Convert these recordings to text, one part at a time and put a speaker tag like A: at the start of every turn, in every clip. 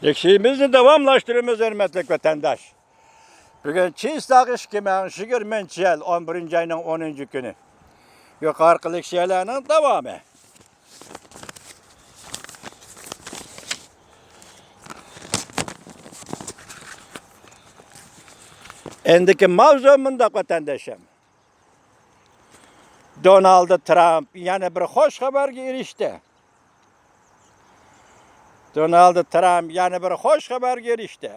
A: Eksiğimizni devamlaştırıyoruz hürmetli vatandaş. Bugün Çiğstağ 2020 yıl 11. ayının 10. günü. Yukarılık şeylerinin devamı. Endiki mavzumunda vatandaşım. Donald Trump yani bir hoş haberge erişti. Donald Trump yani bir hoş haberge erişti.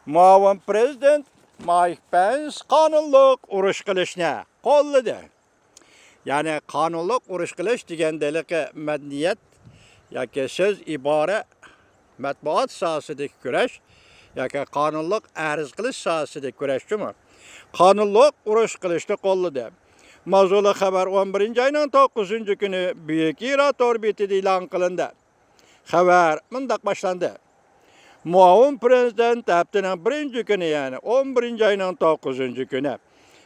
A: Muavin prezident Mike Pence qonunliq urush qilishni qo'lladi. Ya'ni qonunliq urush qilish degandagi madaniyat yoki so'z ibora matbuot sohasidagi kurash yoki qonunliq arz qilish sohasidagi kurashmi? Qonunliq urush qilishni qo'lladi. Mavzuli xabar 11-ayning 9-kuni Buyuk Yer orbitida e'lon qilindi. Xabar mundaq boshlandi. Muavin prezident haftaning 1-kuni yani 11-ayning 9-kuni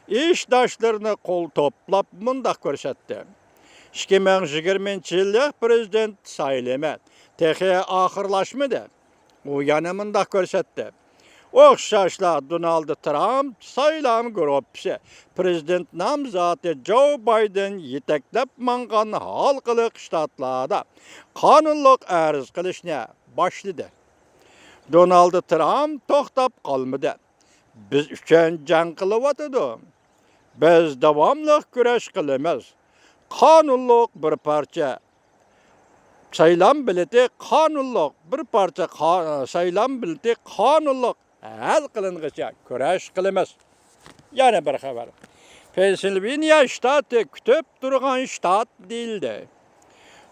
A: ishdoshlarni qo'l to'plab mundaq ko'rsatdi. 2020-yillik prezident saylami texi oxirlashmadi. U yana mundaq ko'rsatdi. O'xshashla Donald Trump saylam guruhi prezident nomzodi Joe Biden yetaklab mangan xalqliq shtatlarda qonunliq arz qilishni boshladi. Donald Trump to'xtab qolmadi. Biz uchun jang qilyotdi. Biz davomli kurash qilamiz. Qonunliq bir parcha saylam bileti qonunliq bir parcha saylam bileti qonunliq hal qilingacha kurash qilamiz. Yana bir xabar. Pensilvaniya shtati kutib turgan shtat deyildi.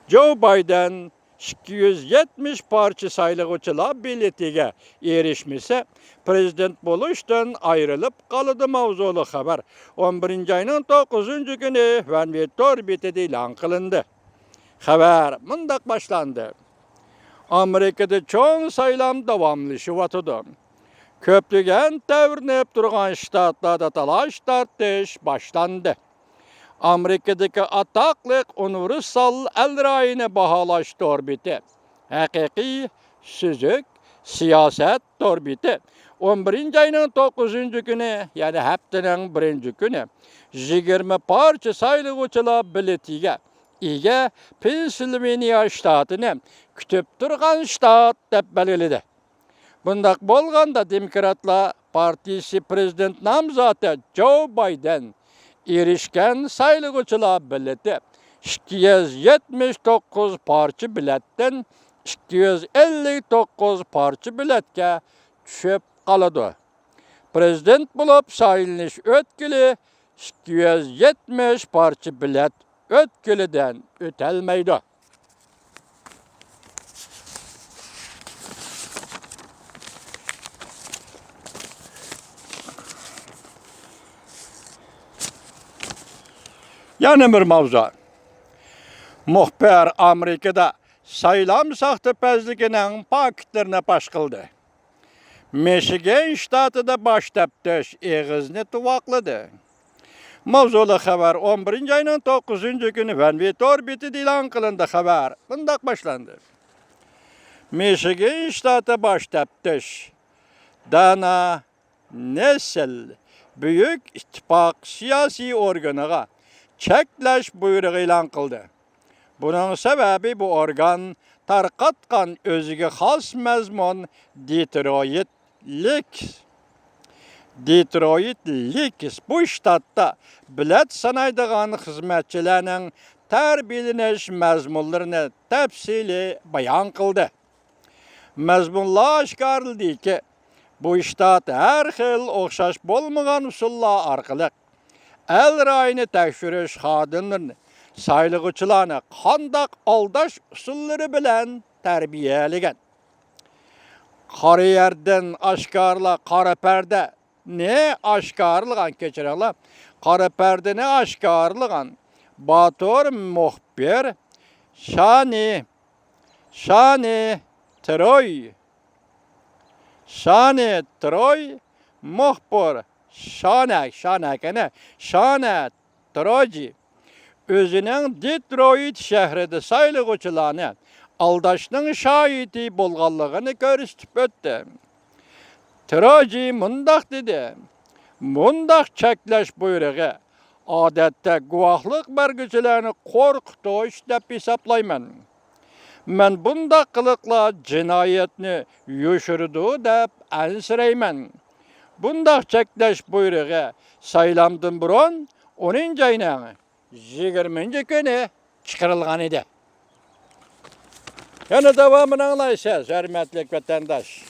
A: Joe Biden 270 parça saylıqçılar biletiga erişmese prezident bo'lishdan ayrılıp qalıdı mavzuli xabar 11-ayning 9-kuni Vanvetor betida e'lon qilindi. Xabar mundaq boshlandi. Amerikada cho'ng saylam davomlashyapti. Ko'plagan tavrinib turgan shtatlarda talash tartish boshlandi. Amerikadaki ataklık universal el-rayini bahalash orbiti. Haqiqiy süzük siyaset orbiti. 11-ayning 9-kuni, yani haftaning 1-kuni 20 parcha saylovchilar biletiga ega Pensilvaniya shtatini kutib turgan shtat deb belgiladi. Bundaq bo'lganda Demokratlar partiyasi prezident nomzodi Joe Biden erişken saylıqçılar bileti 279 parça biletden 259 parça biletke düşüp qaladı. Prezident bulup sayılış ötkili 270 parça bilet ötkiliden ötelmeydi. Yana bir mavzu. Muhbir Amerikada saylam saxtapazligining paketlarini pash qildi. Michigan shtatida bosh taftish eg'izni tuvoqladi. Mavzuli xabar 11-ayning 9-kuni Vanvetor betida e'lon qilindi. Xabar bundaq boshlandi. Michigan shtati bosh taftish Dana Nessel Büyük İttifaq siyosiy organiga cheklash buyrug'i e'lon qildi. Bunun sebebi bu organ tarqatgan o'ziga xos mazmun Detroit Lakes bu shtatda bilet sanaydigan xizmatchilarning tarbiyalanish mazmunlarini tafsili bayon qildi. Mazmunlar oshkorildiki, bu shtat har xil o'xshash bo'lmagan usullar orqali el-rayini tekshirish xodimlarini saylıqçılarni qandaq aldash usullari bilan tarbiyalagan. Qora yerdan oshkorlar qora parda ne oshkorlagan kechiringlar. Qora pardani oshkorlagan Bator muxbir Shani Troy muxbir Shana Troji özünün Detroit şehrinde saylıqçılarını aldaşның şahidi bolğanlığını görüstüp ötdü. Troji mundaq dedi. Mundaq çekleş buyruğu adette guvahlıq bergüçilerini korkutuş dep hesaplayman. Men bundaq kılıkla cinayetini yuşurdu dep ensireymen. Bundaq çekleş buyruğu saylamdan burun 10. ayının 20. günü çıkarılgan idi. Yani devamını anlayacağız, hürmetli vatandaş.